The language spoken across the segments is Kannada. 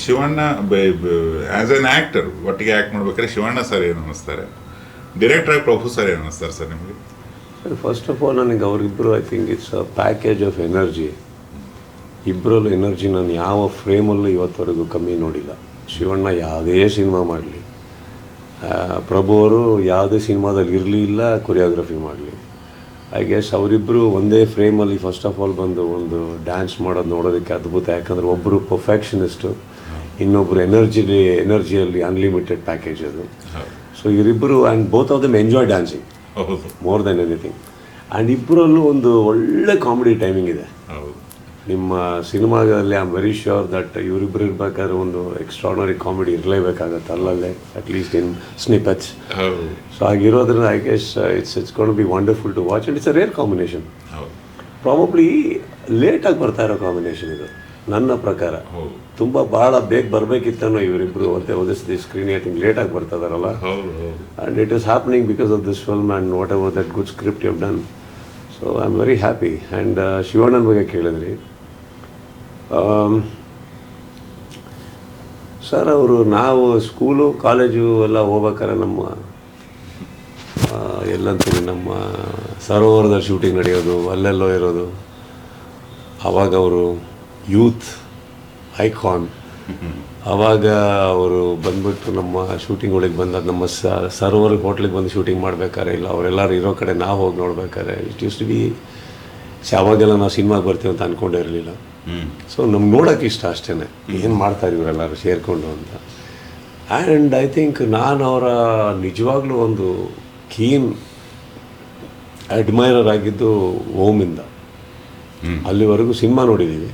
ಶಿವಣ್ಣ ಆ್ಯಸ್ ಎನ್ ಆ್ಯಕ್ಟರ್ ಒಟ್ಟಿಗೆ ಆ್ಯಕ್ಟ್ ಮಾಡ್ಬೇಕಾದ್ರೆ ಶಿವಣ್ಣ ಸರ್ ಏನು ಅನ್ನಿಸ್ತಾರೆ, ಡೈರೆಕ್ಟ್ರಾಗಿ ಪ್ರಭು ಸರ್ ಏನು ಅನ್ನಿಸ್ತಾರೆ ಸರ್ ನಿಮಗೆ? ಸರ್ ಫಸ್ಟ್ ಆಫ್ ಆಲ್ ನನಗೆ ಅವರಿಬ್ಬರು I think it's a package of energy. ಇಬ್ಬರಲ್ಲೂ ಎನರ್ಜಿ ನಾನು ಯಾವ ಫ್ರೇಮಲ್ಲೂ ಇವತ್ತವರೆಗೂ ಕಮ್ಮಿ ನೋಡಿಲ್ಲ. ಶಿವಣ್ಣ ಯಾವುದೇ ಸಿನಿಮಾ ಮಾಡಲಿ, ಪ್ರಭು ಅವರು ಯಾವುದೇ ಸಿನಿಮಾದಲ್ಲಿ ಇರಲಿ ಇಲ್ಲ ಕೊರಿಯೋಗ್ರಫಿ ಮಾಡಲಿ, ಐ ಗೆಸ್ ಅವರಿಬ್ಬರು ಒಂದೇ ಫ್ರೇಮಲ್ಲಿ ಫಸ್ಟ್ ಆಫ್ ಆಲ್ ಬಂದು ಒಂದು ಡ್ಯಾನ್ಸ್ ಮಾಡೋದು ನೋಡೋದಕ್ಕೆ ಅದ್ಭುತ. ಯಾಕಂದರೆ ಒಬ್ಬರು ಪರ್ಫೆಕ್ಷನಿಸ್ಟು, ಇನ್ನೊಬ್ಬರು ಎನರ್ಜಿಯಲ್ಲಿ ಅನ್ಲಿಮಿಟೆಡ್ ಪ್ಯಾಕೇಜ್ ಅದು. ಸೊ ಇವರಿಬ್ಬರು and both of them enjoy dancing more than anything. And ಇಬ್ಬರಲ್ಲೂ ಒಂದು ಒಳ್ಳೆ ಕಾಮಿಡಿ ಟೈಮಿಂಗ್ ಇದೆ ನಿಮ್ಮ ಸಿನಿಮಾದಲ್ಲಿ. I am very sure that ಇವರಿಬ್ಬರು ಇರಬೇಕಾದ್ರೆ ಒಂದು ಎಕ್ಸ್ಟ್ರಾರ್ನರಿ ಕಾಮಿಡಿ ಇರಲೇಬೇಕಾಗತ್ತೆ ಅಲ್ಲಲ್ಲೇ, ಅಟ್ಲೀಸ್ಟ್ ಇನ್ ಸ್ನಿಪೆಟ್ಸ್. ಸೊ ಹಾಗಿರೋದ್ರಿಂದ I guess it's gonna be wonderful to watch. And it's a rare combination. Probably ಲೇಟಾಗಿ ಬರ್ತಾ ಇರೋ ಕಾಂಬಿನೇಷನ್ ಇದು ನನ್ನ ಪ್ರಕಾರ. ತುಂಬ ಭಾಳ ಬೇಗ ಬರಬೇಕಿತ್ತನೋ ಇವರಿಬ್ಬರು ಅಂತ ಓದಿಸ್ತಿ ಸ್ಕ್ರೀನ್ ಐ ಥಿಂಕ್ ಲೇಟಾಗಿ ಬರ್ತಾ ಇದಾರಲ್ಲ. And it is happening because of this film and whatever that good script you have done. So I am very happy. And ಶಿವಣ್ಣನ ಬಗ್ಗೆ ಕೇಳಿದ್ರಿ ಸರ್, ಅವರು ನಾವು ಸ್ಕೂಲು ಕಾಲೇಜು ಎಲ್ಲ ಹೋಗ್ಬೇಕಾದ್ರೆ ನಮ್ಮ ಎಲ್ಲಂತೀನಿ ನಮ್ಮ ಸರೋವರದಲ್ಲಿ ಶೂಟಿಂಗ್ ನಡೆಯೋದು, ಅಲ್ಲೆಲ್ಲೋ ಇರೋದು. ಆವಾಗ ಅವರು ಯೂತ್ ಐಕಾನ್. ಆವಾಗ ಅವರು ಬಂದ್ಬಿಟ್ಟು ನಮ್ಮ ಶೂಟಿಂಗ್ಗಳಿಗೆ ಬಂದಾಗ ನಮ್ಮ ಸರೋವರ ಹೋಟ್ಲಿಗೆ ಬಂದು ಶೂಟಿಂಗ್ ಮಾಡ್ಬೇಕಾರೆ ಇಲ್ಲ ಅವರೆಲ್ಲರೂ ಇರೋ ಕಡೆ ನಾವು ಹೋಗಿ ನೋಡ್ಬೇಕಾರೆ ಇಟ್ ಯೂಸ್ ಟು ಬಿ. ಅವಾಗೆಲ್ಲ ನಾವು ಸಿನಿಮಾಗೆ ಬರ್ತೀವಿ ಅಂತ ಅಂದ್ಕೊಂಡೇ ಇರಲಿಲ್ಲ. ಸೊ ನಮ್ಗೆ ನೋಡೋಕೆ ಇಷ್ಟ ಅಷ್ಟೇ, ಏನು ಮಾಡ್ತಾರೆ ಇವರೆಲ್ಲರೂ ಸೇರಿಕೊಂಡು ಅಂತ. ಆ್ಯಂಡ್ ಐ ಥಿಂಕ್ ನಾನು ಅವರ ನಿಜವಾಗ್ಲೂ ಒಂದು ಕೀನ್ ಅಡ್ಮೈರರ್ ಆಗಿದ್ದು ಓಮಿಂದ. ಅಲ್ಲಿವರೆಗೂ ಸಿನಿಮಾ ನೋಡಿದ್ದೀವಿ,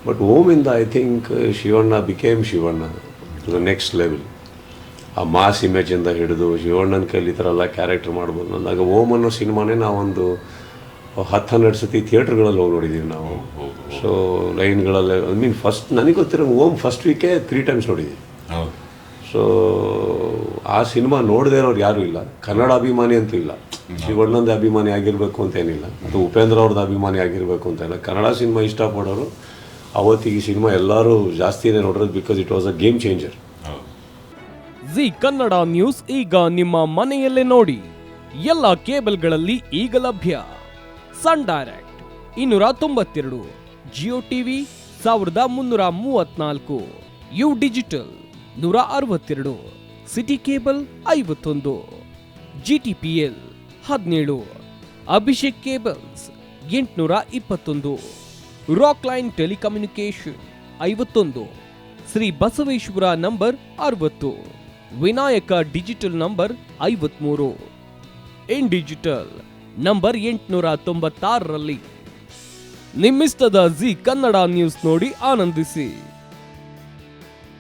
ಬಟ್ ಓಮಿಂದ I think Shivanna became Shivanna to the next level. ಆ ಮಾಸ್ ಇಮೇಜಿಂದ ಹಿಡಿದು ಶಿವಣ್ಣನ ಕೈಲಿ ಈ ಥರ ಎಲ್ಲ ಕ್ಯಾರೆಕ್ಟರ್ ಮಾಡ್ಬೋದು ಅಂದಾಗ ಓಮ್ ಅನ್ನೋ ಸಿನಿಮಾನೇ ನಾವೊಂದು 10-12 ಸತಿ ಥಿಯೇಟ್ರ್ಗಳಲ್ಲಿ ಹೋಗಿ ನೋಡಿದ್ದೀವಿ ನಾವು. ಸೊ ಲೈನ್ಗಳಲ್ಲೇ ಐ ಮೀನ್ ಫಸ್ಟ್ ನನಗೆ ಗೊತ್ತಿರೋ ಓಮ್ ಫಸ್ಟ್ ವೀಕೇ 3 ಟೈಮ್ಸ್ ನೋಡಿದ್ದೀವಿ. ಸೊ ಆ ಸಿನಿಮಾ ನೋಡದೇ ಇರೋರು ಯಾರೂ ಇಲ್ಲ. ಕನ್ನಡ ಅಭಿಮಾನಿ ಅಂತೂ ಇಲ್ಲ, ಶಿವಣ್ಣಂದೇ ಅಭಿಮಾನಿ ಆಗಿರಬೇಕು ಅಂತೇನಿಲ್ಲ, ಅಥವಾ ಉಪೇಂದ್ರ ಅವ್ರದ್ದು ಅಭಿಮಾನಿ ಆಗಿರಬೇಕು ಅಂತ ಇಲ್ಲ. ಕನ್ನಡ ಸಿನಿಮಾ ಇಷ್ಟಪಡೋರು ಅವತ್ತಿಗೆ ಈ ಸಿನಿಮಾ ಎಲ್ಲರೂ ಜಾಸ್ತಿನೇ ನೋಡೋದು because it was a game changer. Zee Kannada news ಈಗ ನಿಮ್ಮ ಮನೆಯಲ್ಲೇ ನೋಡಿ. ಎಲ್ಲ ಕೇಬಲ್ಗಳಲ್ಲಿ ಈಗ ಲಭ್ಯ. Sun Direct 292, Jio TV 1334, U digital 162, city cable 51, GTPL 17, Abhishek cables 821, Rockline telecommunication 51, Shri Basaveshwara number 60, Vinayaka digital number 53, in digital number 896ರಲ್ಲಿ. ನಿಮ್ಮಿಸ್ತದ ಜಿ ಕನ್ನಡ ನ್ಯೂಸ್ ನೋಡಿ ಆನಂದಿಸಿ.